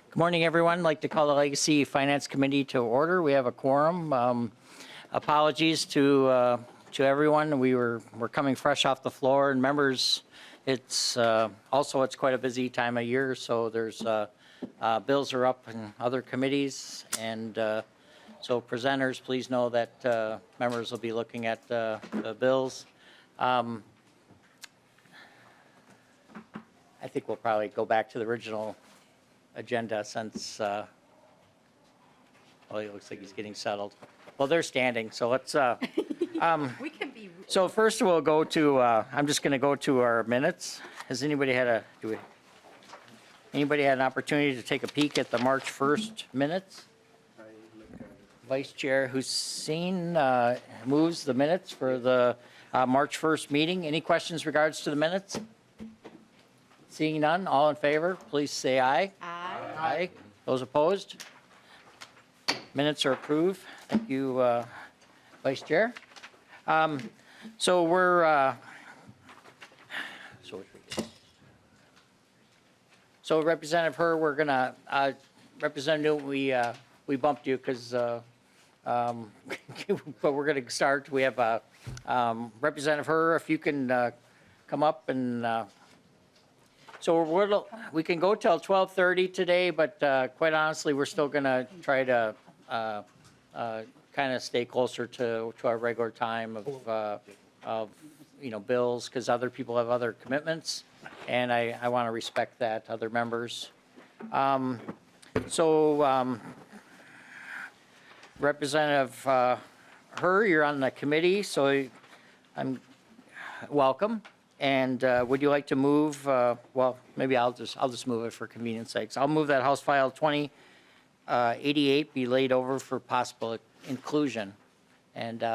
Good morning, everyone. I'd like to call the Legacy Finance Committee to order. We have a quorum. Apologies to everyone. We're coming fresh off the floor, and members, it's quite a busy time of year. So there's bills are up in other committees, and so presenters, please know that members will be looking at the bills. I think we'll probably go back to the original agenda since, well, it looks like he's getting settled. Well, they're standing, so let's, We can be. so first we'll go to, I'm just going to go to our minutes. Has anybody had anybody had an opportunity to take a peek at the March 1st minutes? Vice Chair Hussein moves the minutes for the March 1st meeting. Any questions regards to the minutes? Seeing none, all in favor, please say aye. Aye. Aye. Those opposed? Minutes are approved. Thank you, Vice Chair. So we're, so Representative Herr, we're gonna, Representative, we bumped you because, but we're gonna start. We have Representative Herr, if you can come up and, so we can go till 12:30 today, but quite honestly, we're still going to try to kind of stay closer to our regular time of bills, because other people have other commitments, and I want to respect that, other members. Representative Herr, you're on the committee, so I'm welcome. And would you like to move, well, maybe I'll just move it for convenience sakes. I'll move that House File 2088 be laid over for possible inclusion. And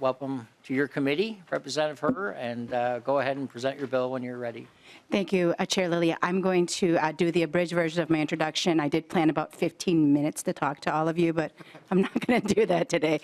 welcome to your committee, Representative Herr, and go ahead and present your bill when you're ready. Thank you, Chair Lillie. I'm going to do the abridged version of my introduction. I did plan about 15 minutes to talk to all of you, but I'm not going to do that today.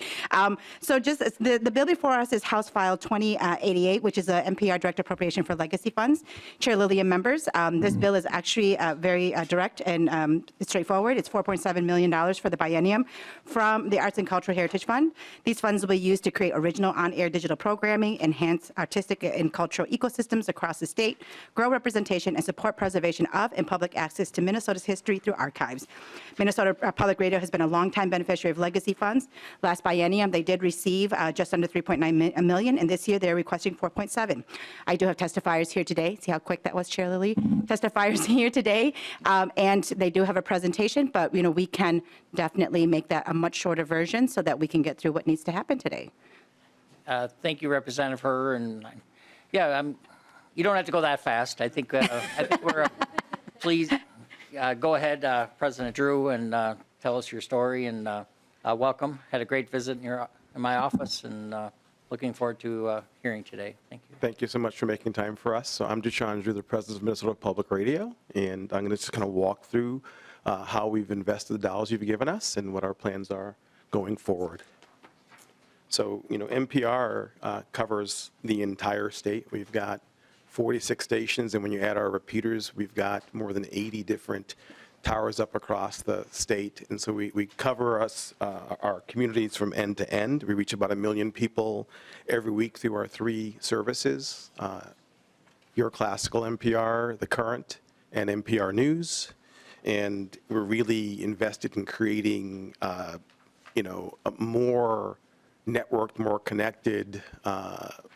So just the bill before us is House File 2088, which is a NPR direct appropriation for legacy funds. Chair Lillie and members, this bill is actually very direct and straightforward. It's $4.7 million for the biennium from the Arts and Cultural Heritage Fund. These funds will be used to create original on-air digital programming, enhance artistic and cultural ecosystems across the state, grow representation, and support preservation of and public access to Minnesota's history through archives. Minnesota Public Radio has been a longtime beneficiary of legacy funds. Last biennium, they did receive just under $3.9 million, and this year they're requesting $4.7. I do have testifiers here today. See how quick that was, Chair Lillie? Testifiers here today, and they do have a presentation, but we can definitely make that a much shorter version so that we can get through what needs to happen today. Thank you, Representative Herr, and yeah, you don't have to go that fast. I think we're please go ahead, President Drew, and tell us your story, and welcome. Had a great visit in my office, and looking forward to hearing today. Thank you. Thank you so much for making time for us. So I'm Dushan Drew, the President of Minnesota Public Radio, and I'm going to just kind of walk through how we've invested the dollars you've given us and what our plans are going forward. So, NPR covers the entire state. We've got 46 stations, and when you add our repeaters, we've got more than 80 different towers up across the state. And so we cover our communities from end to end. We reach about 1 million people every week through our 3 services, Your Classical NPR, The Current, and NPR News. And we're really invested in creating, a more networked, more connected,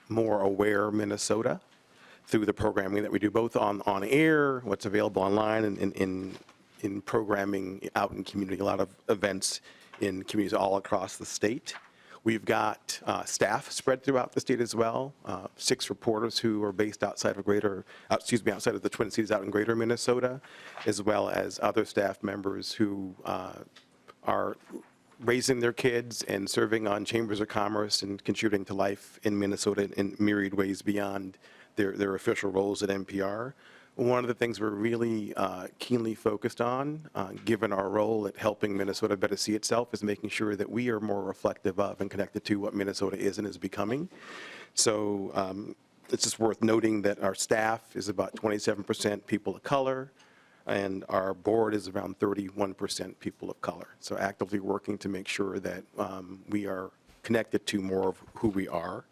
more aware Minnesota through the programming that we do, both on air, what's available online, and in programming out in community, a lot of events in communities all across the state. We've got staff spread throughout the state as well, 6 reporters who are based outside of outside of the Twin Cities out in greater Minnesota, as well as other staff members who are raising their kids and serving on chambers of commerce and contributing to life in Minnesota in myriad ways beyond their official roles at NPR. One of the things we're really keenly focused on, given our role at helping Minnesota better see itself, is making sure that we are more reflective of and connected to what Minnesota is and is becoming. So it's just worth noting that our staff is about 27% people of color, and our board is around 31% people of color. So actively working to make sure that we are connected to more of who we are.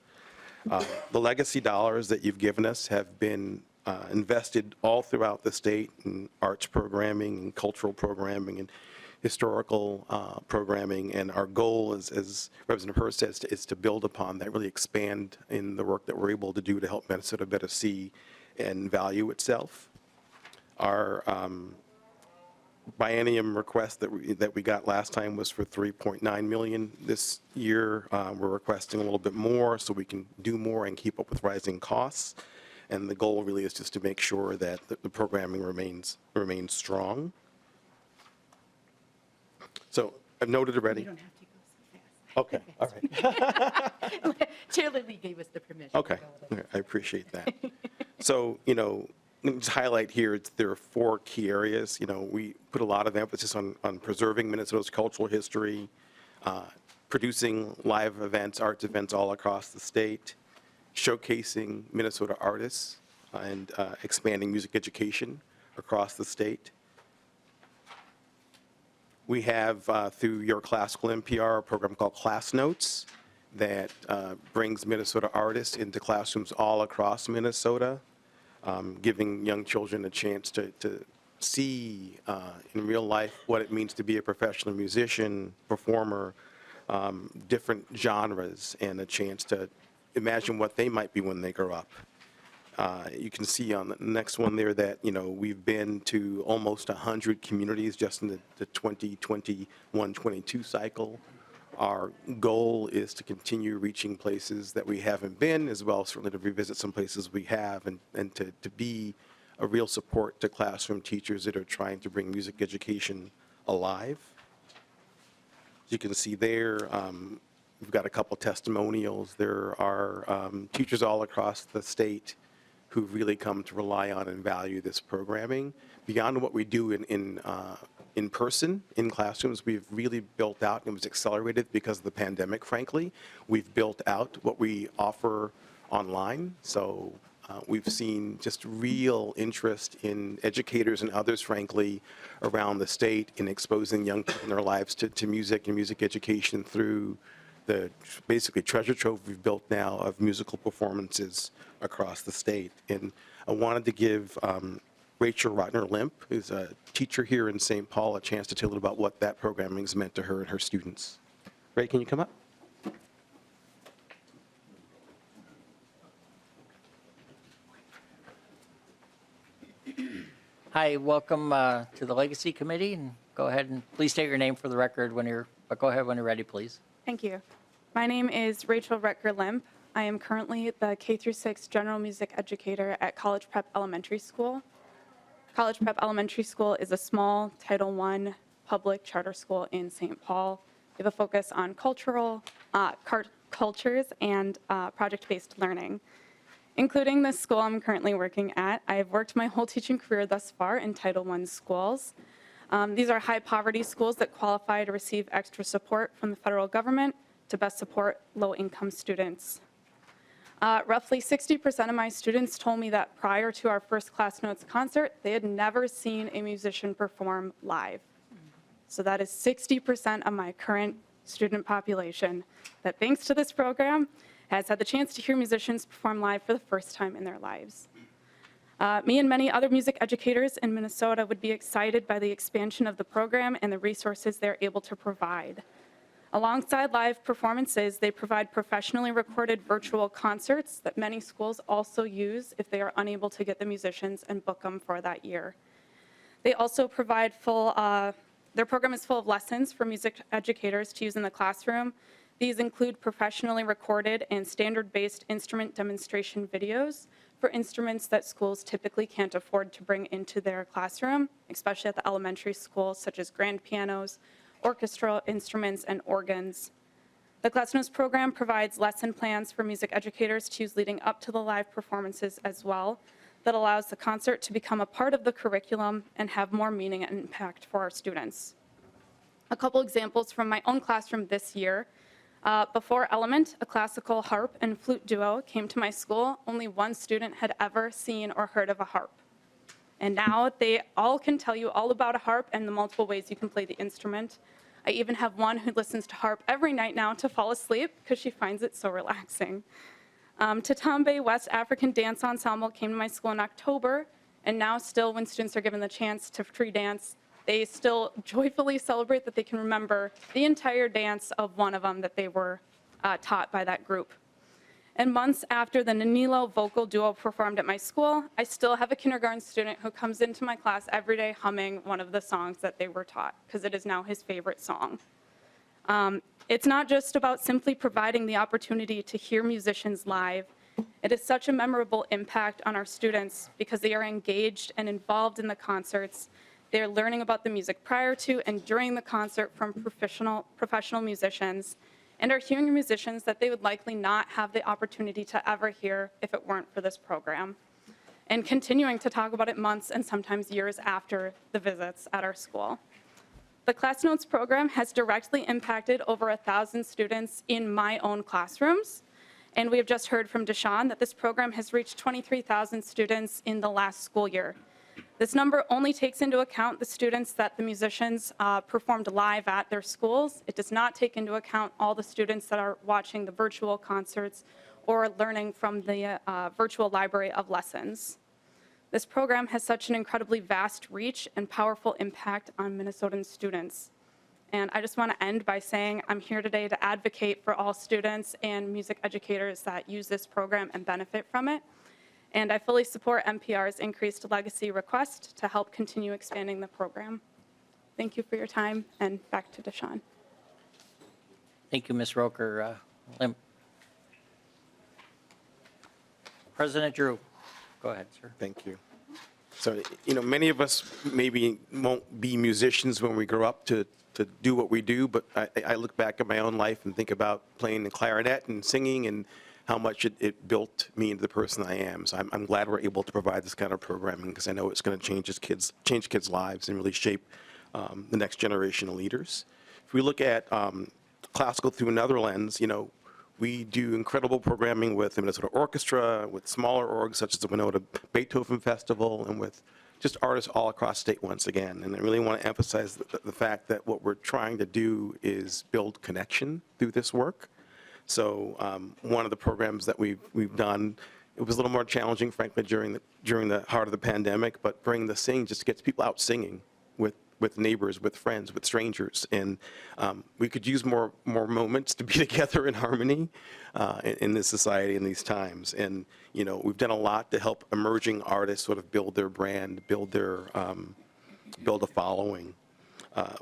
The legacy dollars that you've given us have been invested all throughout the state in arts programming and cultural programming and historical programming, and our goal is, as Representative Hurst says, is to build upon that, really expand in the work that we're able to do to help Minnesota better see and value itself. Our biennium request that we got last time was for $3.9 million. This year, we're requesting a little bit more so we can do more and keep up with rising costs. And the goal really is just to make sure that the programming remains strong. So I've noted already. You don't have to go so fast. Okay, all right. Chair Lillie gave us the permission. Okay, to go with it. I appreciate that. So, let me just highlight here, there are 4 key areas. We put a lot of emphasis on preserving Minnesota's cultural history, producing live events, arts events all across the state, showcasing Minnesota artists, and expanding music education across the state. We have, through your classical NPR, a program called Class Notes that brings Minnesota artists into classrooms all across Minnesota, giving young children a chance to see in real life what it means to be a professional musician, performer, different genres, and a chance to imagine what they might be when they grow up. You can see on the next one there that, we've been to almost 100 communities just in the 2021-22 cycle. Our goal is to continue reaching places that we haven't been, as well as certainly to revisit some places we have, and to be a real support to classroom teachers that are trying to bring music education alive. As you can see there, we've got a couple testimonials. There are teachers all across the state who really come to rely on and value this programming. Beyond what we do in person, in classrooms, we've really built out, and it was accelerated because of the pandemic, frankly. We've built out what we offer online. So we've seen just real interest in educators and others, frankly, around the state in exposing young people in their lives to music and music education through the basically treasure trove we've built now of musical performances across the state. And I wanted to give Rachel Rotner-Limp, who's a teacher here in St. Paul, a chance to tell a little about what that programming has meant to her and her students. Ray, can you come up? Hi, welcome to the Legacy Committee, and go ahead and please state your name for the record but go ahead when you're ready, please. Thank you. My name is Rachel Rutger-Limp. I am currently the K-6 General Music Educator at College Prep Elementary School. College Prep Elementary School is a small Title I public charter school in St. Paul. We have a focus on cultures and project-based learning. Including the school I'm currently working at, I have worked my whole teaching career thus far in Title I schools. These are high poverty schools that qualify to receive extra support from the federal government to best support low-income students. Roughly 60% of my students told me that prior to our first Class Notes concert, they had never seen a musician perform live. So that is 60% of my current student population that, thanks to this program, has had the chance to hear musicians perform live for the first time in their lives. Me and many other music educators in Minnesota would be excited by the expansion of the program and the resources they're able to provide. Alongside live performances, they provide professionally recorded virtual concerts that many schools also use if they are unable to get the musicians and book them for that year. They also provide their program is full of lessons for music educators to use in the classroom. These include professionally recorded and standard-based instrument demonstration videos for instruments that schools typically can't afford to bring into their classroom, especially at the elementary schools, such as grand pianos, orchestral instruments, and organs. The Class Notes program provides lesson plans for music educators to use leading up to the live performances as well, that allows the concert to become a part of the curriculum and have more meaning and impact for our students. A couple examples from my own classroom this year. Before Element, a classical harp and flute duo came to my school, only one student had ever seen or heard of a harp. And now they all can tell you all about a harp and the multiple ways you can play the instrument. I even have one who listens to harp every night now to fall asleep because she finds it so relaxing. Tatambe West African Dance Ensemble came to my school in October, and now still when students are given the chance to free dance, they still joyfully celebrate that they can remember the entire dance of one of them that they were taught by that group. And months after the Nanilo vocal duo performed at my school, I still have a kindergarten student who comes into my class every day humming one of the songs that they were taught, because it is now his favorite song. It's not just about simply providing the opportunity to hear musicians live. It is such a memorable impact on our students because they are engaged and involved in the concerts. They are learning about the music prior to and during the concert from professional musicians, and are hearing musicians that they would likely not have the opportunity to ever hear if it weren't for this program, and continuing to talk about it months and sometimes years after the visits at our school. The Class Notes program has directly impacted over 1,000 students in my own classrooms, and we have just heard from Deshawn that this program has reached 23,000 students in the last school year. This number only takes into account the students that the musicians performed live at their schools. It does not take into account all the students that are watching the virtual concerts or learning from the virtual library of lessons. This program has such an incredibly vast reach and powerful impact on Minnesotan students. And I just want to end by saying I'm here today to advocate for all students and music educators that use this program and benefit from it. And I fully support NPR's increased legacy request to help continue expanding the program. Thank you for your time, and back to Deshawn. Thank you, Ms. Roker. President Drew, go ahead, sir. Thank you. So, many of us maybe won't be musicians when we grow up to do what we do, but I look back at my own life and think about playing the clarinet and singing and how much it built me into the person I am. So I'm glad we're able to provide this kind of programming because I know it's going to change kids' lives and really shape the next generation of leaders. If we look at classical through another lens, we do incredible programming with the Minnesota Orchestra, with smaller orgs such as the Winona Beethoven Festival, and with just artists all across state once again. And I really want to emphasize the fact that what we're trying to do is build connection through this work. So one of the programs that we've done, it was a little more challenging, frankly, during the heart of the pandemic, but Bring the Sing just gets people out singing with neighbors, with friends, with strangers. And we could use more moments to be together in harmony in this society in these times. And, we've done a lot to help emerging artists sort of build their brand, build a following.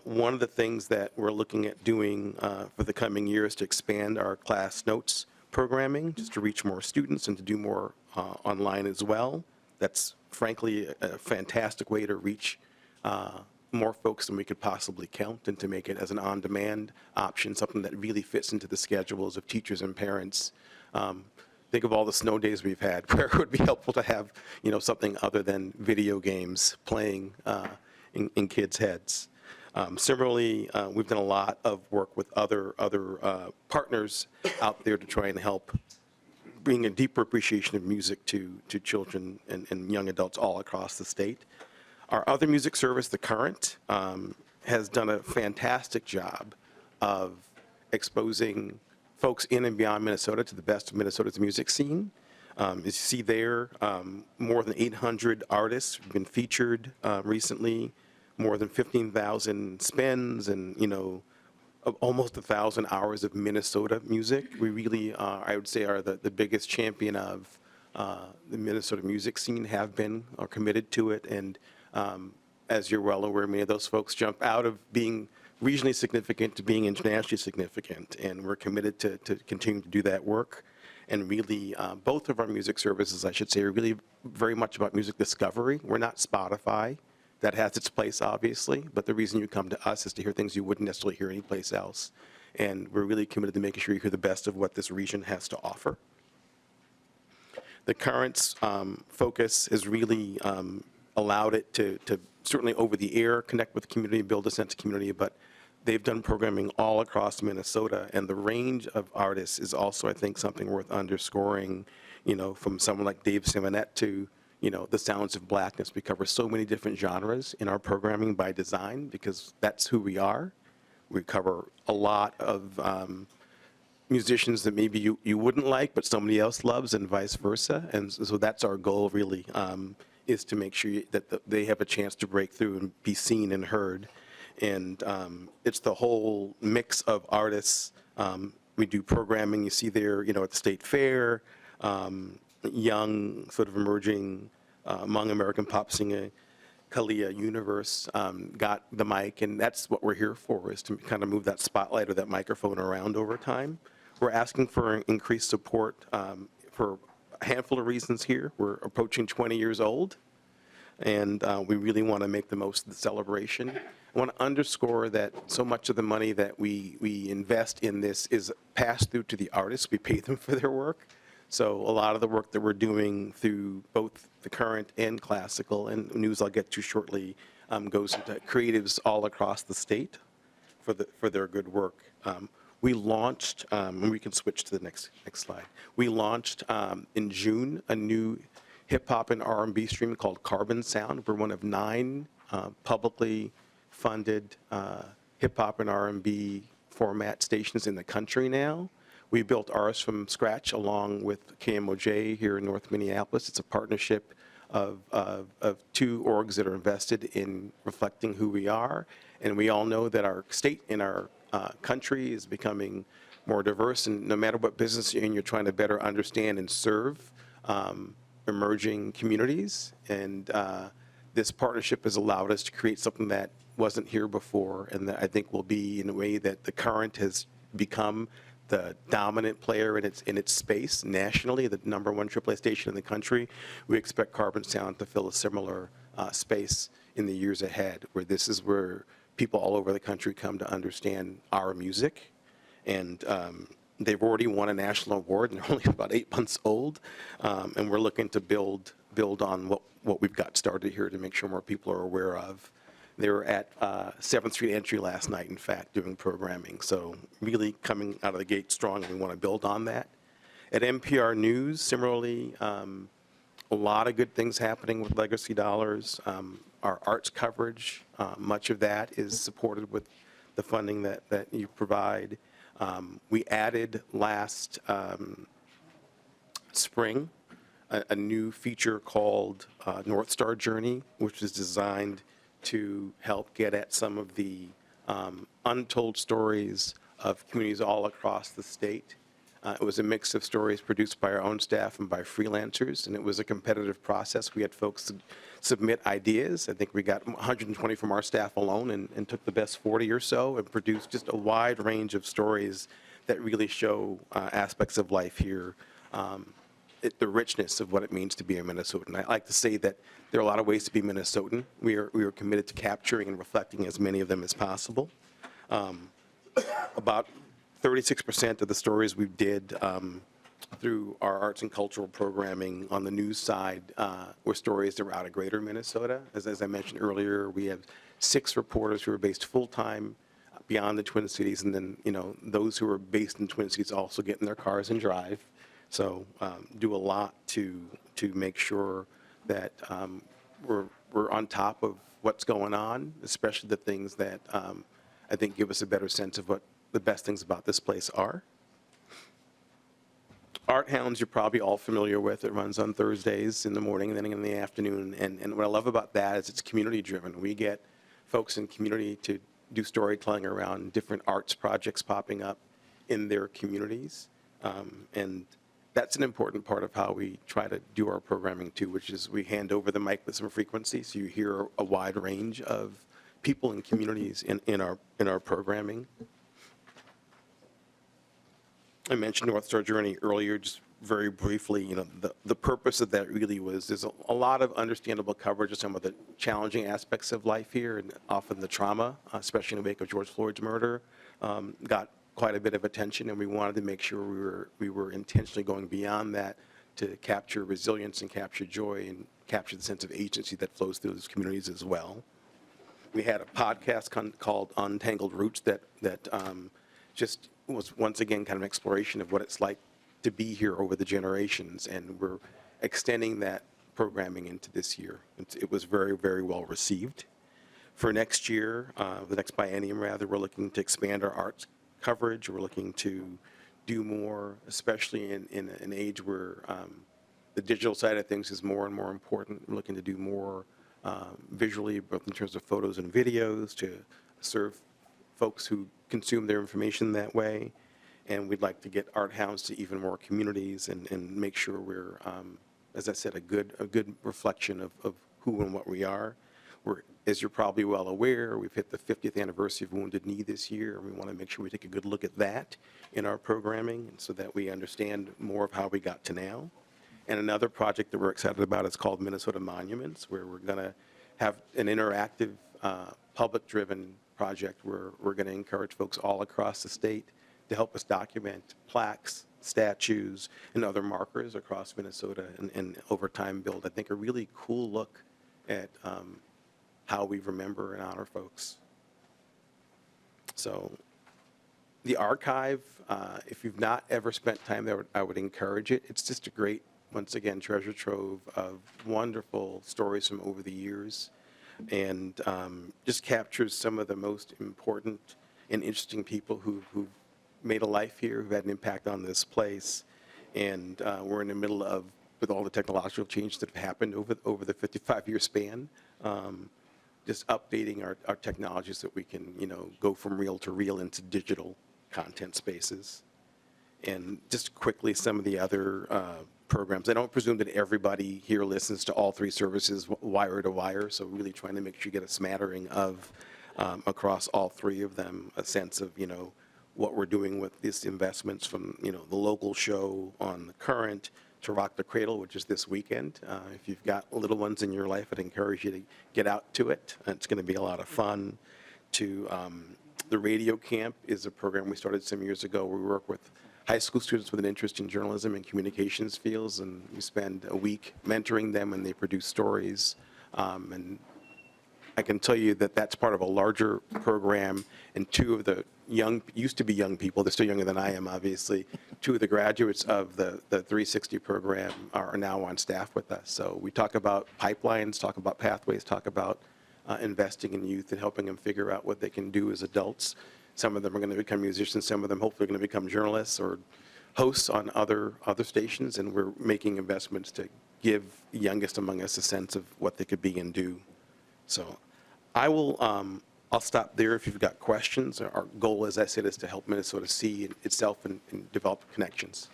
One of the things that we're looking at doing for the coming years to expand our Class Notes programming, just to reach more students and to do more online as well. That's frankly a fantastic way to reach more folks than we could possibly count, and to make it as an on-demand option, something that really fits into the schedules of teachers and parents. Think of all the snow days we've had where it would be helpful to have something other than video games playing in kids' heads. Similarly, we've done a lot of work with other partners out there to try and help bring a deeper appreciation of music to children and young adults all across the state. Our other music service, The Current, has done a fantastic job of exposing folks in and beyond Minnesota to the best of Minnesota's music scene. As you see there, more than 800 artists have been featured recently, more than 15,000 spins, and almost 1,000 hours of Minnesota music. We really, I would say, are the biggest champion of the Minnesota music scene, have been, are committed to it, and as you're well aware, many of those folks jump out of being regionally significant to being internationally significant, and we're committed to continue to do that work. And really, both of our music services, I should say, are really very much about music discovery. We're not Spotify. That has its place, obviously, but the reason you come to us is to hear things you wouldn't necessarily hear anyplace else. And we're really committed to making sure you hear the best of what this region has to offer. The Current's focus has really allowed it to certainly over the air connect with the community, build a sense of community, but they've done programming all across Minnesota, and the range of artists is also, I think, something worth underscoring, from someone like Dave Simonet to the sounds of blackness. We cover so many different genres in our programming by design because that's who we are. We cover a lot of musicians that maybe you wouldn't like, but somebody else loves, and vice versa. And so that's our goal, really, is to make sure that they have a chance to break through and be seen and heard. And it's the whole mix of artists. We do programming. You see there, at the State Fair, young, sort of emerging, Hmong American pop singer, Kalia Universe got the mic, and that's what we're here for, is to kind of move that spotlight or that microphone around over time. We're asking for increased support for a handful of reasons here. We're approaching 20 years old, and we really want to make the most of the celebration. I want to underscore that so much of the money that we invest in this is passed through to the artists. We pay them for their work. So a lot of the work that we're doing through both the current and classical, and news I'll get to shortly, goes into creatives all across the state for their good work. We launched, and we can switch to the next slide. We launched in June a new hip hop and R&B stream called Carbon Sound. We're one of 9 publicly funded hip hop and R&B format stations in the country now. We built ours from scratch along with KMOJ here in North Minneapolis. It's a partnership of 2 orgs that are invested in reflecting who we are. And we all know that our state and our country is becoming more diverse. And no matter what business you're in, you're trying to better understand and serve emerging communities. And this partnership has allowed us to create something that wasn't here before, and that I think will be in a way that the Current has become the dominant player in its space nationally, the #1 AAA station in the country. We expect Carbon Sound to fill a similar space in the years ahead, where this is where people all over the country come to understand our music. And they've already won a national award, and they're only about 8 months old. And we're looking to build on what we've got started here to make sure more people are aware of. They were at 7th Street Entry last night, in fact, doing programming. So really coming out of the gate strong, and we want to build on that. At NPR News, similarly, a lot of good things happening with legacy dollars. Our arts coverage, much of that is supported with the funding that you provide. We added last spring a new feature called North Star Journey, which is designed to help get at some of the untold stories of communities all across the state. It was a mix of stories produced by our own staff and by freelancers, and it was a competitive process. We had folks submit ideas. I think we got 120 from our staff alone, and took the best 40 or so and produced just a wide range of stories that really show aspects of life here, the richness of what it means to be a Minnesotan. I like to say that there are a lot of ways to be Minnesotan. We are committed to capturing and reflecting as many of them as possible. About 36% of the stories we did through our arts and cultural programming on the news side were stories that were out of greater Minnesota. As I mentioned earlier, we have 6 reporters who are based full-time beyond the Twin Cities, and then those who are based in Twin Cities also get in their cars and drive. So do a lot to make sure that we're on top of what's going on, especially the things that I think give us a better sense of what the best things about this place are. Art Hounds, you're probably all familiar with. It runs on Thursdays in the morning and then in the afternoon. And what I love about that is it's community driven. We get folks in community to do storytelling around different arts projects popping up in their communities. And that's an important part of how we try to do our programming too, which is we hand over the mic with some frequency, so you hear a wide range of people and communities in our programming. I mentioned North Star Journey earlier, just very briefly. The purpose of that really was there's a lot of understandable coverage of some of the challenging aspects of life here, and often the trauma, especially in the wake of George Floyd's murder, got quite a bit of attention, and we wanted to make sure we were intentionally going beyond that to capture resilience and capture joy and capture the sense of agency that flows through those communities as well. We had a podcast called Untitled Roots that just was once again kind of an exploration of what it's like to be here over the generations, and we're extending that programming into this year. It was very, very well received. For next year, the next biennium rather, we're looking to expand our arts coverage. We're looking to do more, especially in an age where the digital side of things is more and more important. We're looking to do more visually, both in terms of photos and videos, to serve folks who consume their information that way. And we'd like to get Art Hounds to even more communities and make sure we're, as I said, a good reflection of who and what we are. We're, as you're probably well aware, we've hit the 50th anniversary of Wounded Knee this year, and we want to make sure we take a good look at that in our programming so that we understand more of how we got to now. And another project that we're excited about is called Minnesota Monuments, where we're going to have an interactive, public-driven project where we're going to encourage folks all across the state to help us document plaques, statues, and other markers across Minnesota, and over time build, I think, a really cool look at how we remember and honor folks. So the archive, if you've not ever spent time there, I would encourage it. It's just a great, once again, treasure trove of wonderful stories from over the years, and just captures some of the most important and interesting people who've made a life here, who've had an impact on this place. And we're in the middle of, with all the technological changes that have happened over the 55-year span, just updating our technologies so that we can, go from reel to reel into digital content spaces. And just quickly, some of the other programs. I don't presume that everybody here listens to all three services wire to wire, so really trying to make sure you get a smattering of, across all three of them, a sense of, what we're doing with these investments from, the local show on the Current to Rock the Cradle, which is this weekend. If you've got little ones in your life, I'd encourage you to get out to it. It's going to be a lot of fun. To the Radio Camp is a program we started some years ago where we work with high school students with an interest in journalism and communications fields, and we spend a week mentoring them and they produce stories. And I can tell you that that's part of a larger program, and two of the used to be young people, they're still younger than I am, obviously, two of the graduates of the 360 program are now on staff with us. So we talk about pipelines, talk about pathways, talk about investing in youth and helping them figure out what they can do as adults. Some of them are going to become musicians, some of them hopefully are going to become journalists or hosts on other stations, and we're making investments to give the youngest among us a sense of what they could be and do. So I will, I'll stop there if you've got questions. Our goal, as I said, is to help Minnesota see itself and develop connections.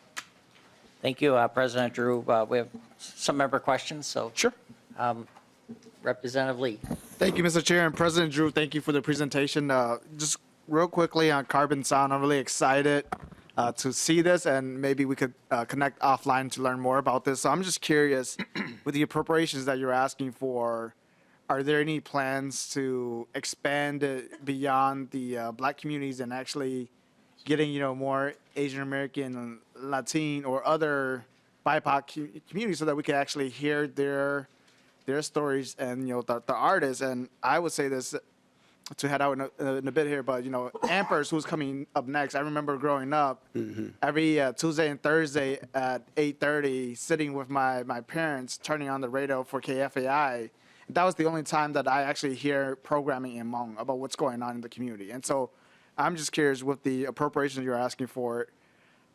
Thank you, President Drew. We have some member questions, so. Sure. Representative Lee. Thank you, Mr. Chair, and President Drew, thank you for the presentation. Just real quickly on Carbon Sound, I'm really excited to see this, and maybe we could connect offline to learn more about this. So I'm just curious, with the appropriations that you're asking for, are there any plans to expand it beyond the Black communities and actually getting, more Asian American, Latin, or other BIPOC communities so that we can actually hear their stories and, the artists? And I would say this to head out in a bit here, but, Ampers, who's coming up next, I remember growing up, every Tuesday and Thursday at 8:30, sitting with my parents, turning on the radio for KFAI. That was the only time that I actually hear programming in Hmong about what's going on in the community. And so I'm just curious, with the appropriations you're asking for,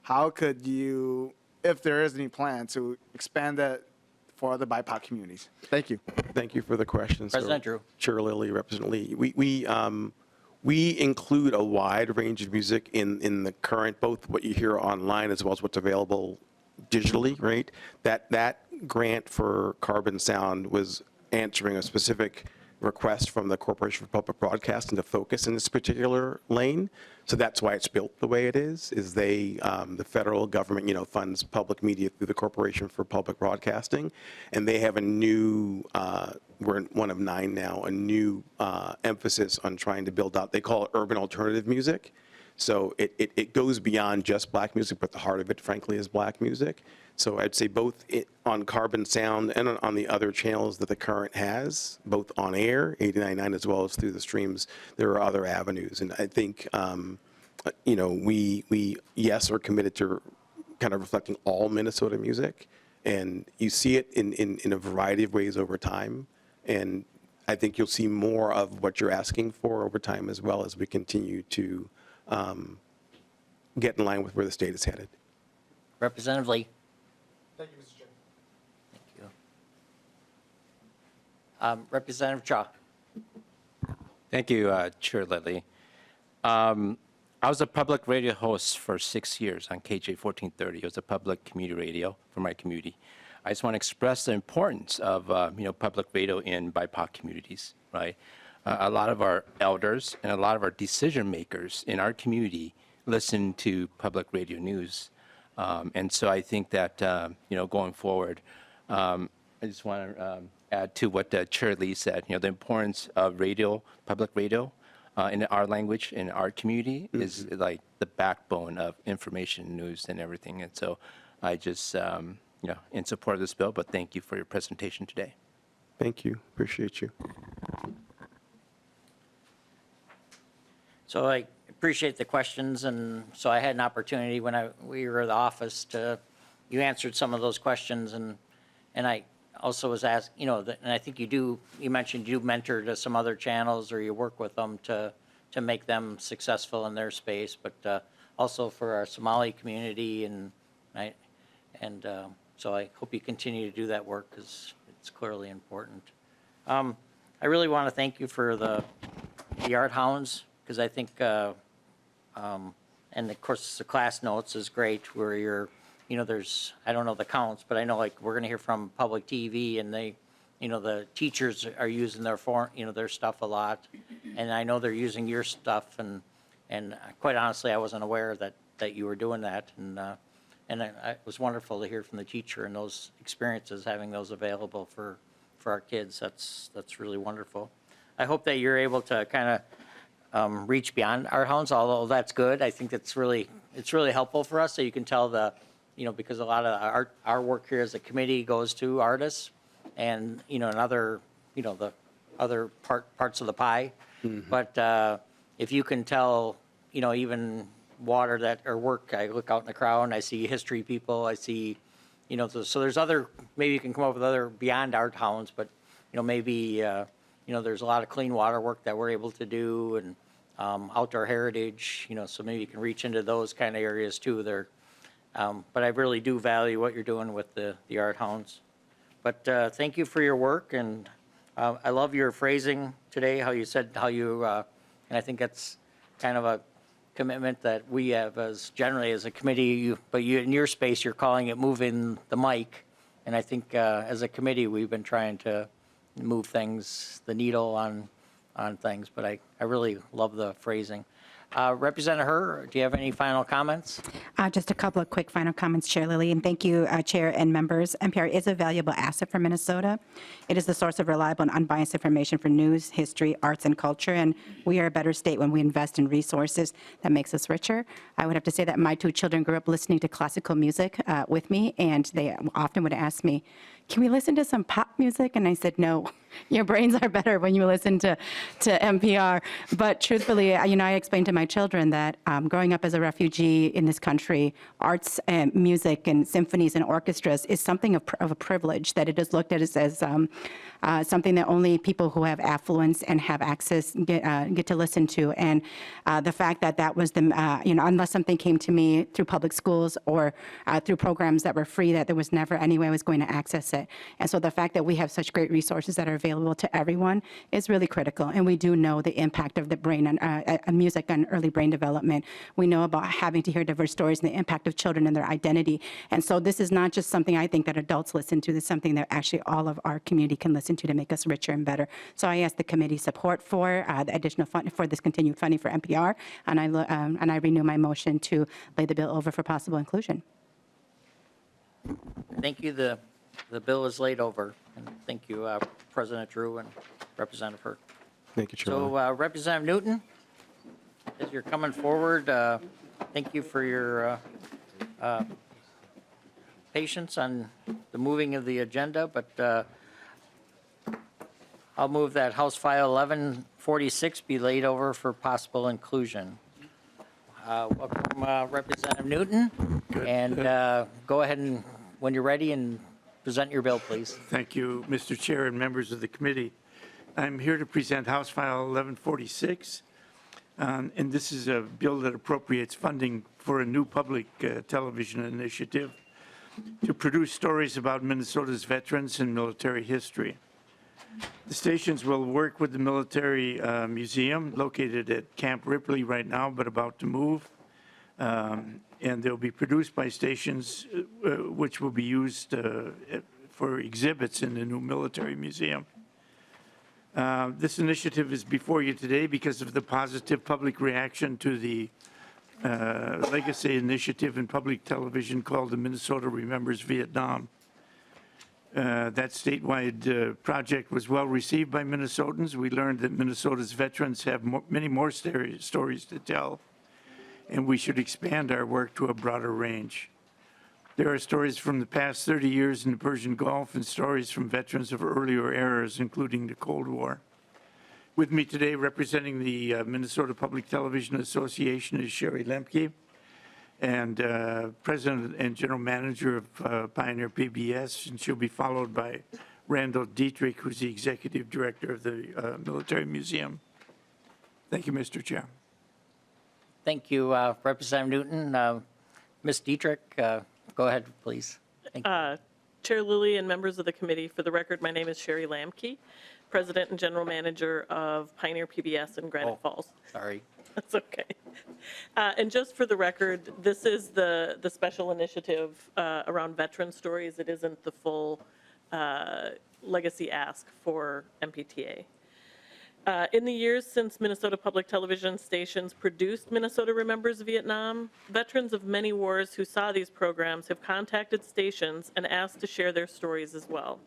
how could you, if there is any plan, to expand that for other BIPOC communities? Thank you. Thank you for the question. President Drew. Chair Lillie, Representative Lee. We include a wide range of music in the Current, both what you hear online as well as what's available digitally, right? That grant for Carbon Sound was answering a specific request from the Corporation for Public Broadcasting to focus in this particular lane. So that's why it's built the way it is they, the federal government, funds public media through the Corporation for Public Broadcasting. And they have a new, we're one of 9 now, a new emphasis on trying to build out, they call it urban alternative music. So it goes beyond just Black music, but the heart of it, frankly, is Black music. So I'd say both on Carbon Sound and on the other channels that the Current has, both on air, 89.9, as well as through the streams, there are other avenues. And I think, we yes, are committed to kind of reflecting all Minnesota music And you see it in a variety of ways over time. And I think you'll see more of what you're asking for over time as well as we continue to get in line with where the state is headed. Representative Lee. Thank you, Mr. Chair. Thank you. Representative Cha. Thank you, Chair Lillie. I was a public radio host for 6 years on KJ 1430. It was a public community radio for my community. I just want to express the importance of public radio in BIPOC communities, right? A lot of our elders and a lot of our decision makers in our community listen to public radio news. And so I think that, going forward, I just want to add to what Chair Lee said, the importance of radio, public radio, in our language, in our community, is like the backbone of information, news, and everything. And so I just, in support of this bill, but thank you for your presentation today. Thank you. Appreciate you. So I appreciate the questions, and so I had an opportunity when we were at the office you answered some of those questions, and I also was asked, and I think you mentioned you mentor to some other channels or you work with them to make them successful in their space, but also for our Somali community, so I hope you continue to do that work because it's clearly important. I really want to thank you for the Art Hounds, because I think, and of course the class notes is great where you're, there's, I don't know the counts, but I know we're going to hear from public TV and they, the teachers are using their their stuff a lot, and I know they're using your stuff, and quite honestly, I wasn't aware that you were doing that, and it was wonderful to hear from the teacher and those experiences, having those available for our kids. That's really wonderful. I hope that you're able to kind of reach beyond Art Hounds, although that's good. I think it's really helpful for us, so you can tell because a lot of our work here as a committee goes to artists and, and other, the other parts of the pie. Mm-hmm. But if you can tell, even water or work, I look out in the crowd and I see history people, I see, so there's other, maybe you can come up with other beyond Art Hounds, but, maybe, there's a lot of clean water work that we're able to do, and outdoor heritage, so maybe you can reach into those kind of areas too. But I really do value what you're doing with the Art Hounds. But thank you for your work, and I love your phrasing today, how you said and I think that's kind of a commitment that we have generally as a committee, but in your space, you're calling it moving the mic. And I think as a committee, we've been trying to move the needle on things, but I really love the phrasing. Representative Herr, do you have any final comments? Just a couple of quick final comments, Chair Lillie, and thank you, Chair and members. NPR is a valuable asset for Minnesota. It is the source of reliable and unbiased information for news, history, arts, and culture, and we are a better state when we invest in resources that makes us richer. I would have to say that my two children grew up listening to classical music with me, and they often would ask me, can we listen to some pop music? And I said, no, your brains are better when you listen to NPR. But truthfully, I explained to my children that growing up as a refugee in this country, arts and music and symphonies and orchestras is something of a privilege, that it is looked at as something that only people who have affluence and have access get to listen to. And the fact that was unless something came to me through public schools or through programs that were free, that there was never any way I was going to access it. And so the fact that we have such great resources that are available to everyone is really critical. And we do know the impact of the brain on music on early brain development. We know about having to hear diverse stories and the impact of children and their identity. And so this is not just something I think that adults listen to. This is something that actually all of our community can listen to make us richer and better. So I ask the committee support for the additional fund for this continued funding for NPR, and I renew my motion to lay the bill over for possible inclusion. Thank you. The bill is laid over, and thank you, President Drew and Representative Herr. Thank you, Chairman. So Representative Newton, as you're coming forward, thank you for your patience on the moving of the agenda, but I'll move that House File 1146 be laid over for possible inclusion. Welcome, Representative Newton, and go ahead and when you're ready and present your bill, please. Thank you, Mr. Chair and members of the committee. I'm here to present House File 1146, and this is a bill that appropriates funding for a new public television initiative to produce stories about Minnesota's veterans and military history. The stations will work with the Military Museum located at Camp Ripley right now, but about to move. And they'll be produced by stations which will be used for exhibits in the new Military Museum. This initiative is before you today because of the positive public reaction to the legacy initiative in public television called the Minnesota Remembers Vietnam. That statewide project was well received by Minnesotans. We learned that Minnesota's veterans have many more stories to tell, and we should expand our work to a broader range. There are stories from the past 30 years in the Persian Gulf and stories from veterans of earlier eras, including the Cold War. With me today representing the Minnesota Public Television Association is Sherry Lemke, and President and General Manager of Pioneer PBS, and she'll be followed by Randall Dietrich, who's the Executive Director of the Military Museum. Thank you, Mr. Chair. Thank you, Representative Newton. Ms. Dietrich, go ahead, please. Thank you. Chair Lillie and members of the committee, for the record, my name is Sherry Lamke, President and General Manager of Pioneer PBS in Granite Falls. Sorry. That's okay. And just for the record, this is the special initiative around veteran stories. It isn't the full legacy ask for MPTA. In the years since Minnesota Public Television stations produced Minnesota Remembers Vietnam, veterans of many wars who saw these programs have contacted stations and asked to share their stories as well.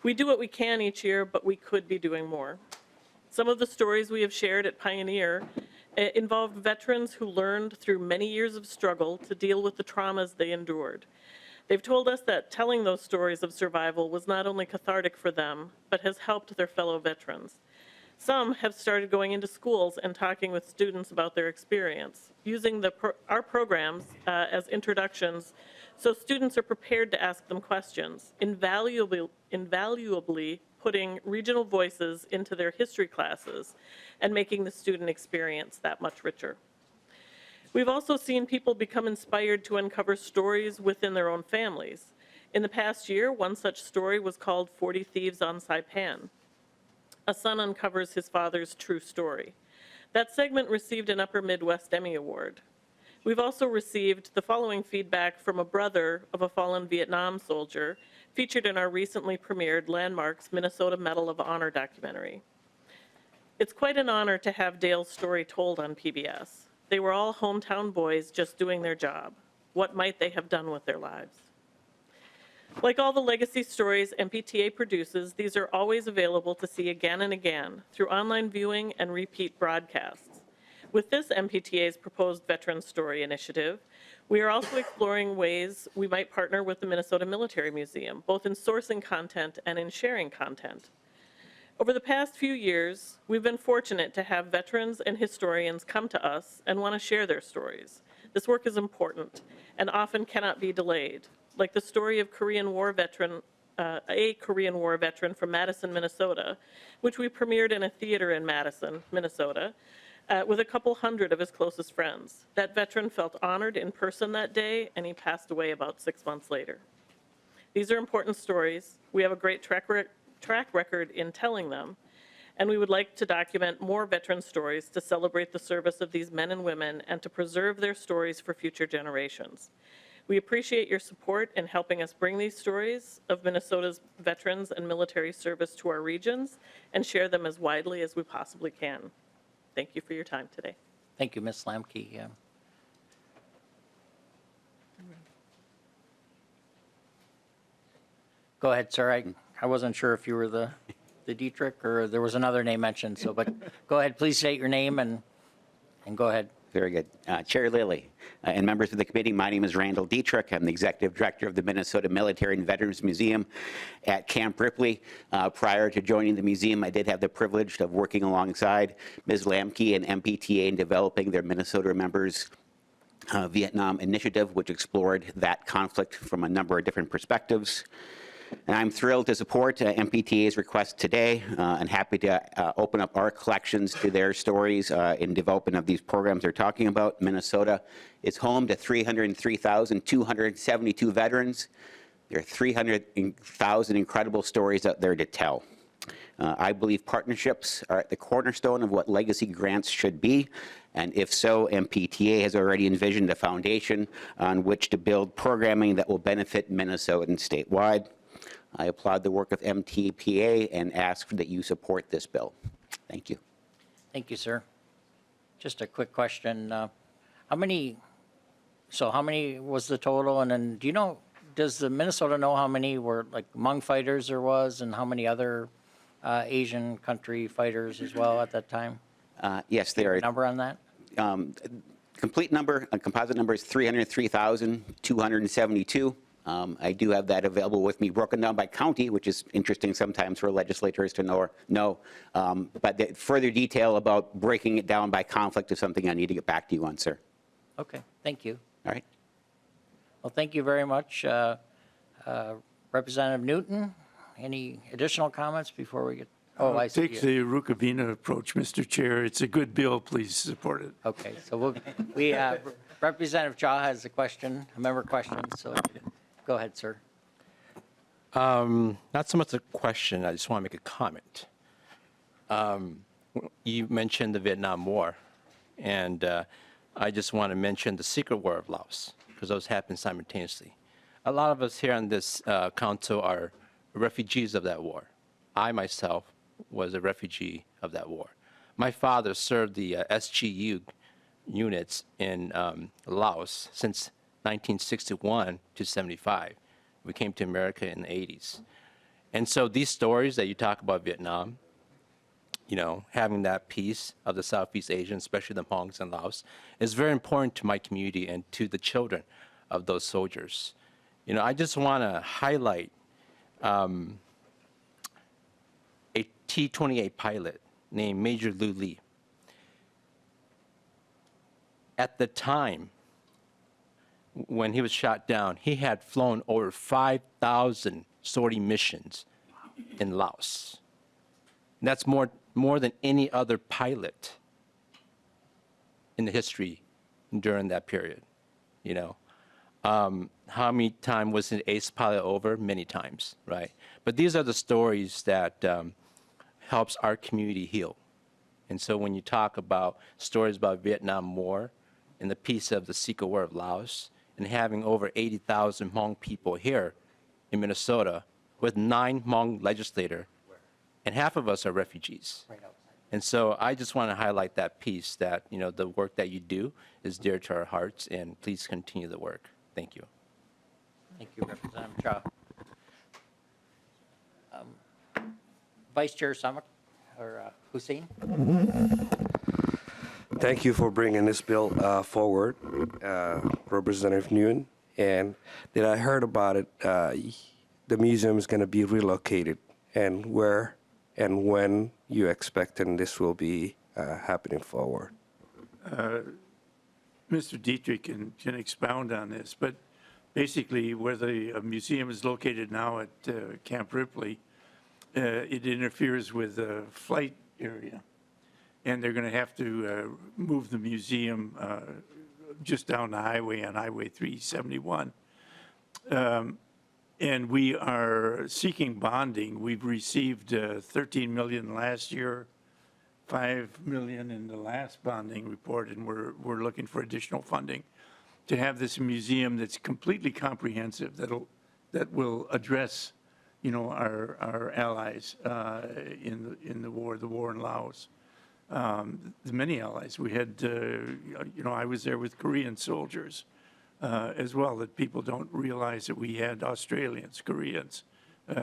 We do what we can each year, but we could be doing more. Some of the stories we have shared at Pioneer involved veterans who learned through many years of struggle to deal with the traumas they endured. They've told us that telling those stories of survival was not only cathartic for them, but has helped their fellow veterans. Some have started going into schools and talking with students about their experience, using our programs as introductions so students are prepared to ask them questions, invaluably putting regional voices into their history classes and making the student experience that much richer. We've also seen people become inspired to uncover stories within their own families. In the past year, one such story was called 40 Thieves on Saipan. A son uncovers his father's true story. That segment received an Upper Midwest Emmy Award. We've also received the following feedback from a brother of a fallen Vietnam soldier featured in our recently premiered Landmarks Minnesota Medal of Honor documentary. It's quite an honor to have Dale's story told on PBS. They were all hometown boys just doing their job. What might they have done with their lives? Like all the legacy stories MPTA produces, these are always available to see again and again through online viewing and repeat broadcasts. With this MPTA's proposed Veteran Story Initiative, we are also exploring ways we might partner with the Minnesota Military Museum, both in sourcing content and in sharing content. Over the past few years, we've been fortunate to have veterans and historians come to us and want to share their stories. This work is important and often cannot be delayed, like the story of a Korean War veteran from Madison, Minnesota, which we premiered in a theater in Madison, Minnesota, with a couple hundred of his closest friends. That veteran felt honored in person that day, and he passed away about 6 months later. These are important stories. We have a great track record in telling them, and we would like to document more veteran stories to celebrate the service of these men and women and to preserve their stories for future generations. We appreciate your support in helping us bring these stories of Minnesota's veterans and military service to our regions and share them as widely as we possibly can. Thank you for your time today. Thank you, Ms. Lamke. Go ahead, sir. I wasn't sure if you were the Dietrich or there was another name mentioned, so, but go ahead, please state your name and go ahead. Very good. Chair Lillie and members of the committee, my name is Randall Dietrich. I'm the Executive Director of the Minnesota Military and Veterans Museum at Camp Ripley. Prior to joining the museum, I did have the privilege of working alongside Ms. Lamke and MPTA in developing their Minnesota Remembers Vietnam initiative, which explored that conflict from a number of different perspectives. And I'm thrilled to support MPTA's request today and happy to open up our collections to their stories in development of these programs they're talking about. Minnesota is home to 303,272 veterans. There are 300,000 incredible stories out there to tell. I believe partnerships are at the cornerstone of what legacy grants should be, and if so, MPTA has already envisioned a foundation on which to build programming that will benefit Minnesotans statewide. I applaud the work of MTPA and ask that you support this bill. Thank you. Thank you, sir. Just a quick question. How many was the total? And then does the Minnesota know how many were like Hmong fighters there was and how many other Asian country fighters as well at that time? Yes, there are. Number on that? Complete number, a composite number is 303,272. I do have that available with me, broken down by county, which is interesting sometimes for legislators to know. But the further detail about breaking it down by conflict is something I need to get back to you on, sir. Okay, thank you. All right. Well, thank you very much. Representative Newton, any additional comments before we get? Oh, I see. Take the Rukavina approach, Mr. Chair. It's a good bill. Please support it. Okay, so Representative Cha has a question, a member question, so go ahead, sir. Not so much a question, I just want to make a comment. You mentioned the Vietnam War, and I just want to mention the secret war of Laos, because those happened simultaneously. A lot of us here on this council are refugees of that war. I myself was a refugee of that war. My father served the SGU units in Laos since 1961 to 75. We came to America in the 80s. And so these stories that you talk about Vietnam, having that piece of the Southeast Asian, especially the Hmongs and Laos, is very important to my community and to the children of those soldiers. I just want to highlight a T-28 pilot named Major Lillie. At the time when he was shot down, he had flown over 5,000 sortie missions in Laos. And that's more than any other pilot in the history during that period. How many times was an ace pilot over? Many times, right? But these are the stories that helps our community heal. And so when you talk about stories about Vietnam War and the piece of the secret war of Laos, and having over 80,000 Hmong people here in Minnesota with 9 Hmong legislators, and half of us are refugees. And so I just want to highlight that piece that, the work that you do is dear to our hearts, and please continue the work. Thank you. Thank you, Representative Cha. Vice Chair Samak, or Hussein? Thank you for bringing this bill forward, Representative Nguyen. And that I heard about it, the museum is going to be relocated, and where and when you expecting this will be happening forward? Mr. Dietrich can expound on this, but basically where the museum is located now at Camp Ripley, it interferes with the flight area. And they're going to have to move the museum just down the highway on Highway 371. And we are seeking bonding. We've received $13 million last year, $5 million in the last bonding report, and we're looking for additional funding to have this museum that's completely comprehensive, that will address, our allies in the war in Laos. The many allies. We had, I was there with Korean soldiers as well, that people don't realize that we had Australians, Koreans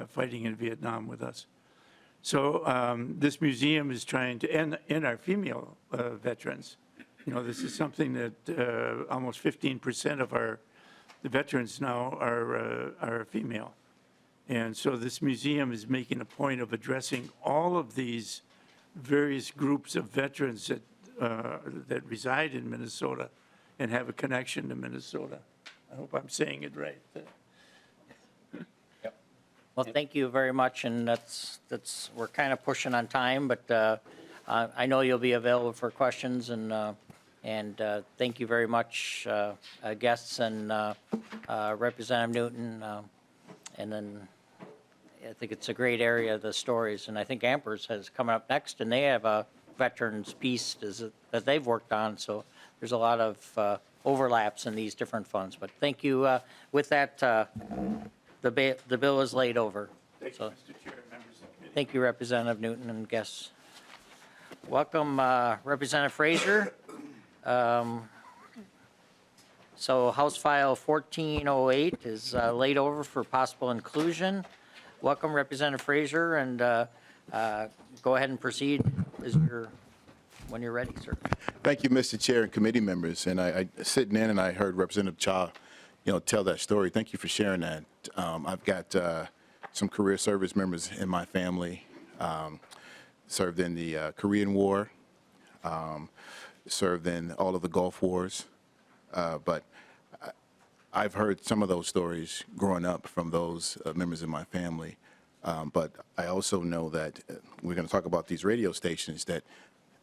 fighting in Vietnam with us. So this museum is trying to, and our female veterans. This is something that almost 15% of the veterans now are female. And so this museum is making a point of addressing all of these various groups of veterans that reside in Minnesota and have a connection to Minnesota. I hope I'm saying it right. Well, thank you very much, and we're kind of pushing on time, but I know you'll be available for questions, and thank you very much, guests and Representative Newton, and then I think it's a great area, the stories, and I think Ampers has coming up next, and they have a veterans piece that they've worked on, so there's a lot of overlaps in these different funds, but thank you. With that, the bill is laid over. Thank So, you, Mr. Chair, and members of the committee. thank you, Representative Newton and guests. Welcome, Representative Frazier. So House File 1408 is laid over for possible inclusion. Welcome, Representative Frazier, and go ahead and proceed when you're ready, sir. Thank you, Mr. Chair and committee members. And I sitting in and I heard Representative Cha, tell that story. Thank you for sharing that. I've got some career service members in my family, served in the Korean War, served in all of the Gulf Wars. But I've heard some of those stories growing up from those members of my family. But I also know that we're going to talk about these radio stations, that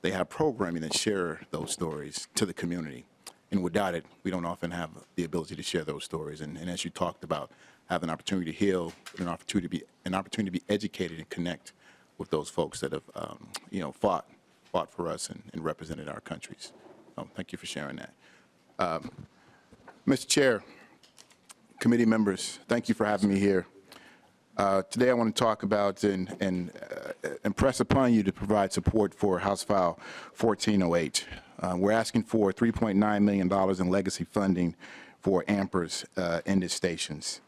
they have programming that share those stories to the community. And without it, we don't often have the ability to share those stories. And as you talked about, have an opportunity to heal, an opportunity to be educated and connect with those folks that have, fought for us and represented our countries. Thank you for sharing that. Mr. Chair, committee members, thank you for having me here. Today I want to talk about and impress upon you to provide support for House File 1408. We're asking for $3.9 million in legacy funding for Ampers ended stations.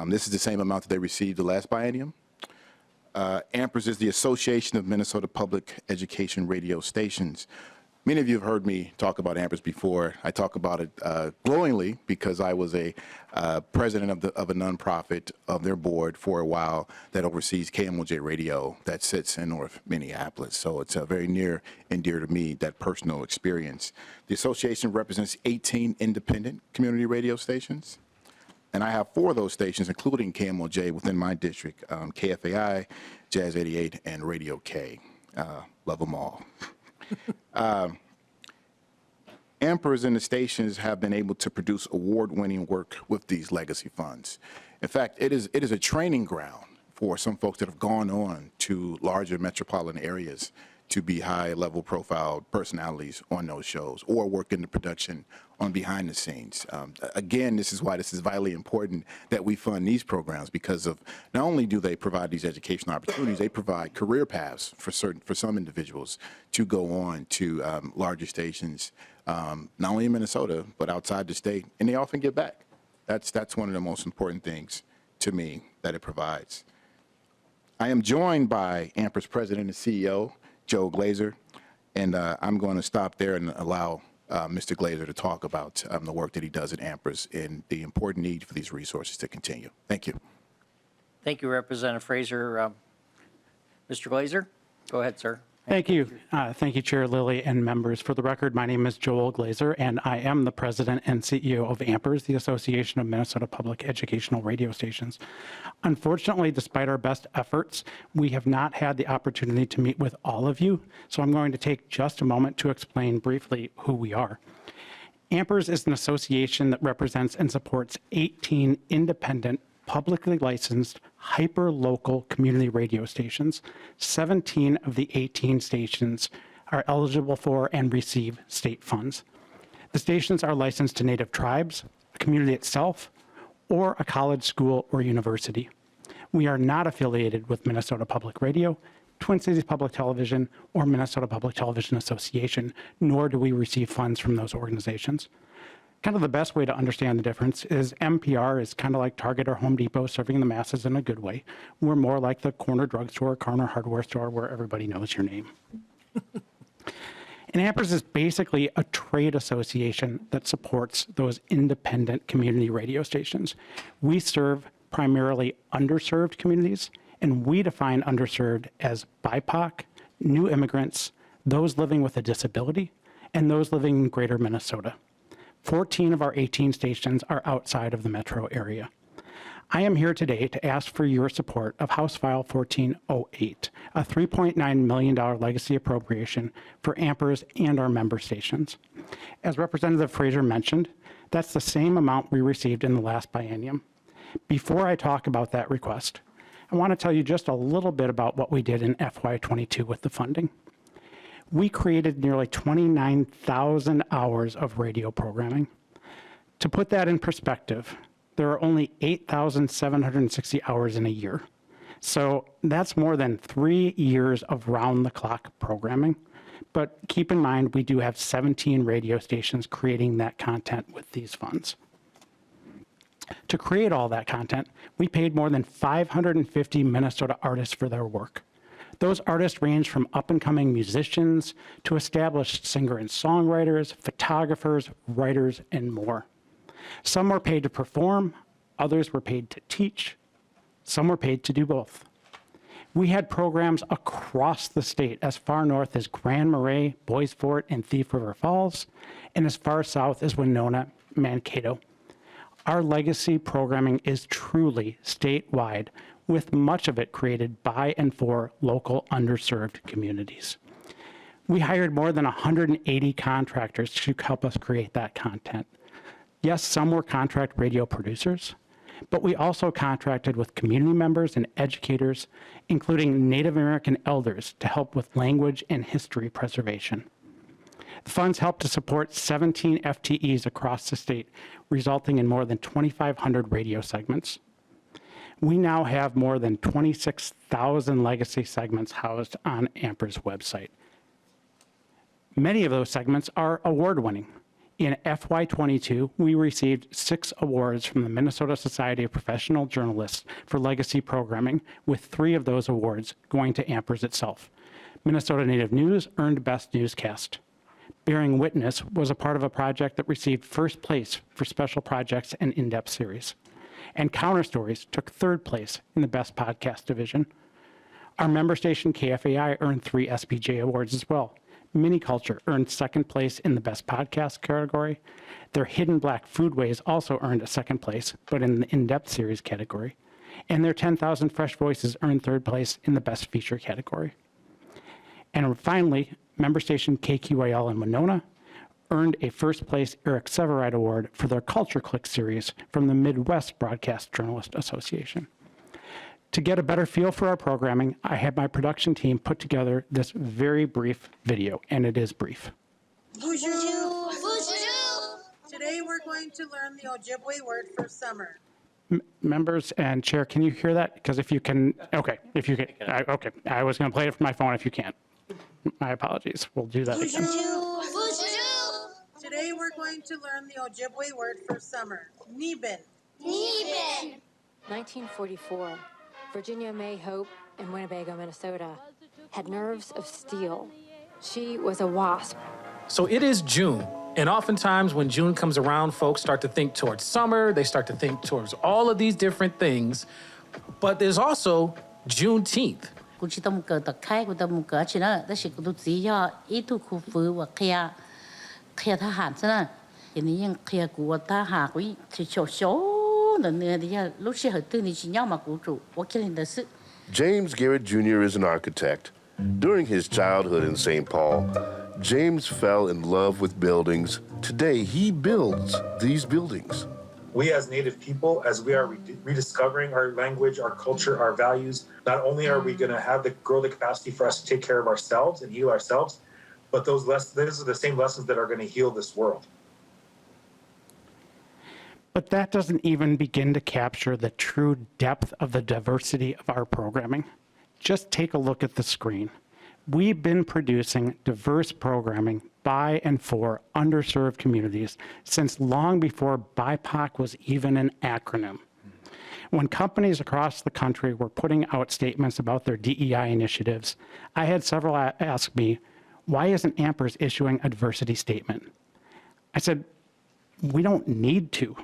This is the same amount that they received the last biennium. Ampers is the Association of Minnesota Public Education Radio Stations. Many of you have heard me talk about Ampers before. I talk about it glowingly because I was a president of a nonprofit of their board for a while that oversees KMOJ Radio that sits in North Minneapolis. So it's very near and dear to me, that personal experience. The association represents 18 independent community radio stations. And I have 4 of those stations, including KMOJ, within my district, KFAI, Jazz 88, and Radio K. Love them all. Ampers and the stations have been able to produce award-winning work with these legacy funds. In fact, it is a training ground for some folks that have gone on to larger metropolitan areas to be high-level profile personalities on those shows or work in the production on behind the scenes. Again, this is why this is vitally important that we fund these programs, because of not only do they provide these educational opportunities, they provide career paths for some individuals to go on to larger stations, not only in Minnesota, but outside the state, and they often give back. That's one of the most important things to me that it provides. I am joined by Ampers President and CEO, Joe Glazer, and I'm going to stop there and allow Mr. Glazer to talk about the work that he does at Ampers and the important need for these resources to continue. Thank you. Thank you, Representative Frazier. Mr. Glazer, go ahead, sir. Thank you. Thank you, Chair Lillie and members. For the record, my name is Joel Glazer, and I am the president and CEO of Ampers, the Association of Minnesota Public Educational Radio Stations. Unfortunately, despite our best efforts, we have not had the opportunity to meet with all of you, so I'm going to take just a moment to explain briefly who we are. Ampers is an association that represents and supports 18 independent, publicly licensed, hyper-local community radio stations. 17 of the 18 stations are eligible for and receive state funds. The stations are licensed to Native tribes, a community itself, or a college, school, or university. We are not affiliated with Minnesota Public Radio, Twin Cities Public Television, or Minnesota Public Television Association, nor do we receive funds from those organizations. Kind of the best way to understand the difference is MPR is kind of like Target or Home Depot serving the masses in a good way. We're more like the corner drugstore, corner hardware store where everybody knows your name. And Ampers is basically a trade association that supports those independent community radio stations. We serve primarily underserved communities, and we define underserved as BIPOC, new immigrants, those living with a disability, and those living in greater Minnesota. 14 of our 18 stations are outside of the metro area. I am here today to ask for your support of House File 1408, a $3.9 million legacy appropriation for AMPERS and our member stations. As Representative Frazier mentioned, that's the same amount we received in the last biennium. Before I talk about that request, I want to tell you just a little bit about what we did in FY22 with the funding. We created nearly 29,000 hours of radio programming. To put that in perspective, there are only 8,760 hours in a year. So that's more than 3 years of round-the-clock programming. But keep in mind, we do have 17 radio stations creating that content with these funds. To create all that content, we paid more than 550 Minnesota artists for their work. Those artists range from up-and-coming musicians to established singer and songwriters, photographers, writers, and more. Some were paid to perform, others were paid to teach, some were paid to do both. We had programs across the state, as far north as Grand Marais, Bois Forte, and Thief River Falls, and as far south as Winona, Mankato. Our legacy programming is truly statewide, with much of it created by and for local underserved communities. We hired more than 180 contractors to help us create that content. Yes, some were contract radio producers, but we also contracted with community members and educators, including Native American elders, to help with language and history preservation. The funds helped to support 17 FTEs across the state, resulting in more than 2,500 radio segments. We now have more than 26,000 legacy segments housed on AMPER's website. Many of those segments are award-winning. In FY22, we received 6 awards from the Minnesota Society of Professional Journalists for legacy programming, with 3 of those awards going to AMPERS itself. Minnesota Native News earned Best Newscast. Bearing Witness was a part of a project that received first place for special projects and in-depth series. And Counter Stories took 3rd place in the Best Podcast division. Our member station KFAI earned 3 SPJ awards as well. Mini Culture earned 2nd place in the Best Podcast category. Their Hidden Black Foodways also earned a 2nd place, but in the In-Depth Series category. And their 10,000 Fresh Voices earned 3rd place in the Best Feature category. And finally, member station KQAL in Winona earned a 1st place Eric Severide Award for their Culture Click series from the Midwest Broadcast Journalist Association. To get a better feel for our programming, I had my production team put together this very brief video, and it is brief. Bonjour. Today we're going to learn the Ojibwe word for summer. Members and Chair, can you hear that? Because if you can, okay, if you can, okay. I was going to play it from my phone if you can't. My apologies. We'll do that again. Today we're going to learn the Ojibwe word for summer. Nibin. 1944. Virginia May Hope in Winnebago, Minnesota, had nerves of steel. She was a wasp. So it is June, and oftentimes when June comes around, folks start to think towards summer, they start to think towards all of these different things, but there's also Juneteenth. James Garrett Jr. is an architect. During his childhood in St. Paul, James fell in love with buildings. Today, he builds these buildings. We as Native people, as we are rediscovering our language, our culture, our values, not only are we going to grow the capacity for us to take care of ourselves and heal ourselves, but those are the same lessons that are going to heal this world. But that doesn't even begin to capture the true depth of the diversity of our programming. Just take a look at the screen. We've been producing diverse programming by and for underserved communities since long before BIPOC was even an acronym. When companies across the country were putting out statements about their DEI initiatives, I had several ask me, why isn't AMPERS issuing a diversity statement? I said, we don't need to.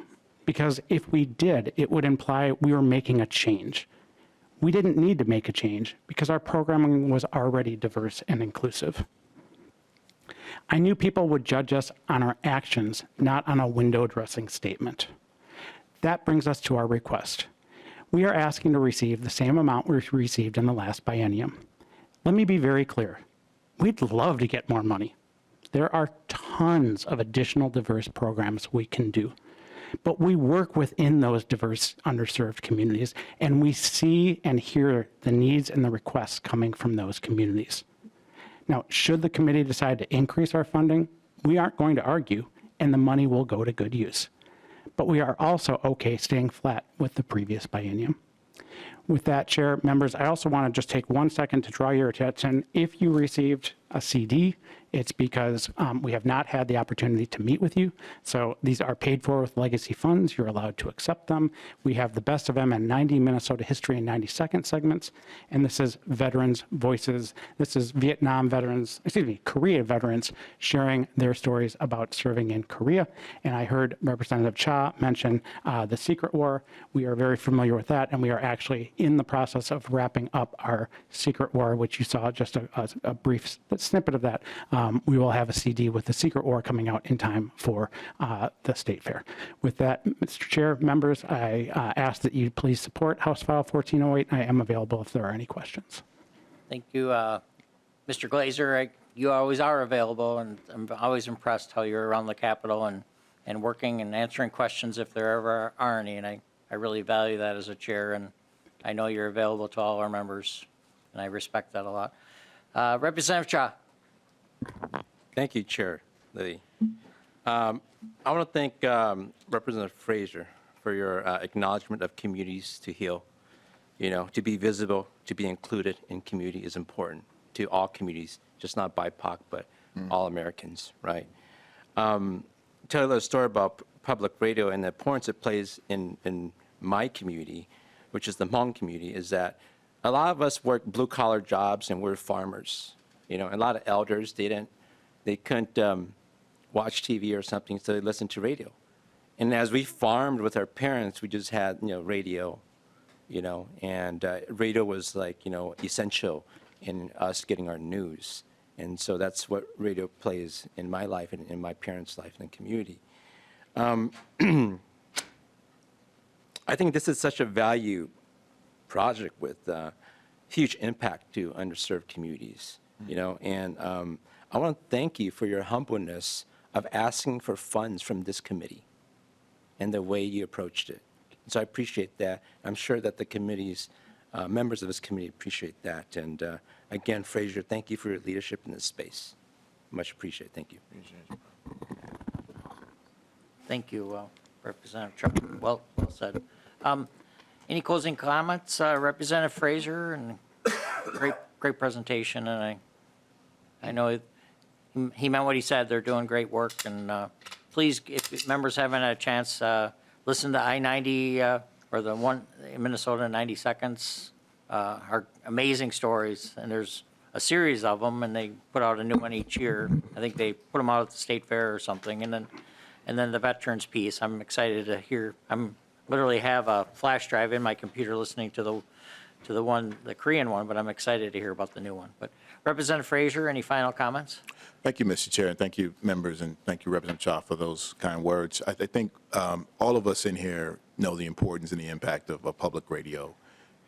Because if we did, it would imply we were making a change. We didn't need to make a change because our programming was already diverse and inclusive. I knew people would judge us on our actions, not on a window dressing statement. That brings us to our request. We are asking to receive the same amount we received in the last biennium. Let me be very clear. We'd love to get more money. There are tons of additional diverse programs we can do. But we work within those diverse, underserved communities, and we see and hear the needs and the requests coming from those communities. Now, should the committee decide to increase our funding, we aren't going to argue, and the money will go to good use. But we are also okay staying flat with the previous biennium. With that, Chair, members, I also want to just take 1 second to draw your attention. If you received a CD, it's because we have not had the opportunity to meet with you. So these are paid for with legacy funds. You're allowed to accept them. We have the best of them and 90 Minnesota history in 90-second segments. And this is Veterans Voices. This is Vietnam veterans, Korea veterans sharing their stories about serving in Korea. And I heard Representative Cha mention the Secret War. We are very familiar with that, and we are actually in the process of wrapping up our Secret War, which you saw just a brief snippet of that. We will have a CD with the Secret War coming out in time for the State Fair. With that, Mr. Chair, members, I ask that you please support House File 1408. I am available if there are any questions. Thank you, Mr. Glazer. You always are available, and I'm always impressed how you're around the Capitol and working and answering questions if there ever are any. And I really value that as a chair, and I know you're available to all our members, and I respect that a lot. Representative Cha. Thank you, Chair Lillie. I want to thank Representative Frazier for your acknowledgement of communities to heal. You know, to be visible, to be included in community is important to all communities, just not BIPOC, but all Americans, right? Tell a story about public radio and the importance it plays in my community, which is the Hmong community, is that a lot of us work blue-collar jobs and we're farmers. You know, a lot of elders, they couldn't watch TV or something, so they listened to radio. And as we farmed with our parents, we just had, radio, and radio was like, essential in us getting our news. And so that's what radio plays in my life and in my parents' life and community. I think this is such a value project with huge impact to underserved communities. And I want to thank you for your humbleness of asking for funds from this committee and the way you approached it. So I appreciate that. I'm sure that the committee's members of this committee appreciate that. And again, Frazier, thank you for your leadership in this space. Much appreciated. Thank you. Thank you, Representative Cha. Well said. Any closing comments, Representative Frazier? And great presentation, and I know he meant what he said. They're doing great work, and please, if members haven't had a chance, listen to I-90 or the one in Minnesota 90 seconds. Are amazing stories, and there's a series of them, and they put out a new one each year. I think they put them out at the State Fair or something, and then the veterans piece. I'm excited to hear. I'm literally have a flash drive in my computer listening to the Korean one, but I'm excited to hear about the new one. But Representative Frazier, any final comments? Thank you, Mr. Chair, and thank you, members, and thank you, Representative Cha, for those kind words. I think all of us in here know the importance and the impact of public radio,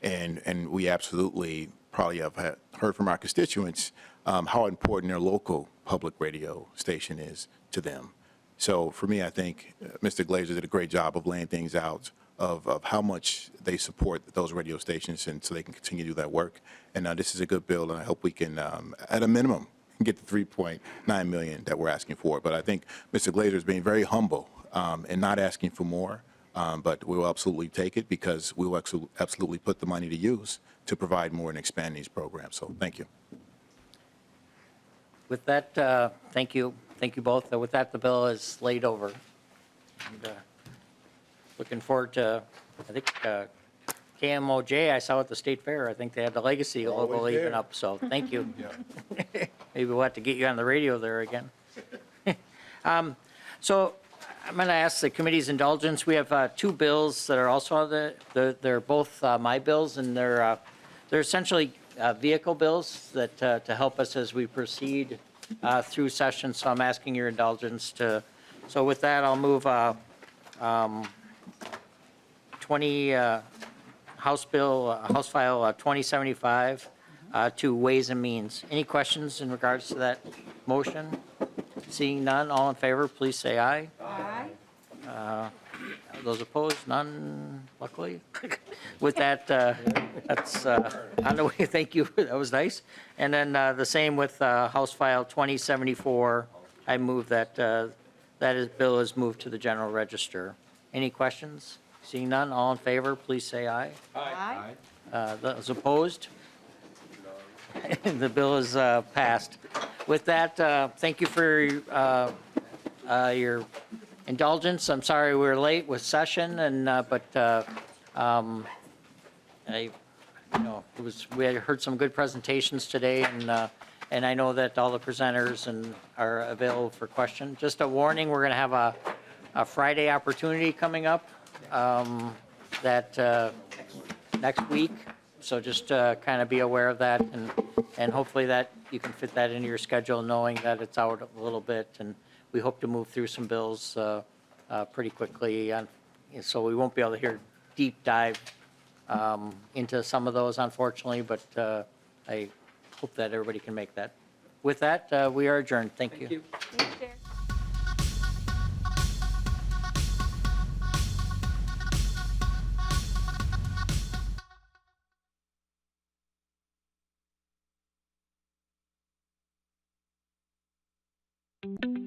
and we absolutely probably have heard from our constituents how important their local public radio station is to them. So for me, I think Mr. Glazer did a great job of laying things out of how much they support those radio stations, and so they can continue to do that work. And this is a good bill, and I hope we can, at a minimum, get the $3.9 million that we're asking for. But I think Mr. Glazer is being very humble and not asking for more, but we will absolutely take it because we will absolutely put the money to use to provide more and expand these programs. So thank you. With that, thank you. Thank you both. With that, the bill is laid over. And, looking forward to, I think, KMOJ, I saw at the State Fair. I think they had the Legacy logo even up, so thank you. Maybe we'll have to get you on the radio there again. So I'm going to ask the committee's indulgence. We have two bills that are also they're both my bills, and they're essentially vehicle bills that to help us as we proceed through session. So I'm asking your indulgence to. So with that, I'll move House File 2075 to Ways and Means. Any questions in regards to that motion? Seeing none, all in favor, please say aye. Aye. Those opposed, none, luckily. With that, that's on the way. Thank you. That was nice. And then the same with House File 2074. I move that bill is moved to the general register. Any questions? Seeing none, all in favor, please say aye. Aye. Those opposed? The bill is passed. With that, thank you for your indulgence. I'm sorry we were late with session, and we had heard some good presentations today, and I know that all the presenters are available for questions. Just a warning, we're going to have a Friday opportunity coming up next week. So just kind of be aware of that, and hopefully that you can fit that into your schedule, knowing that it's out a little bit, and we hope to move through some bills pretty quickly, so we won't be able to hear deep dive into some of those, unfortunately, but I hope that everybody can make that. With that, we are adjourned. Thank you. Thanks, Chair. Thank you.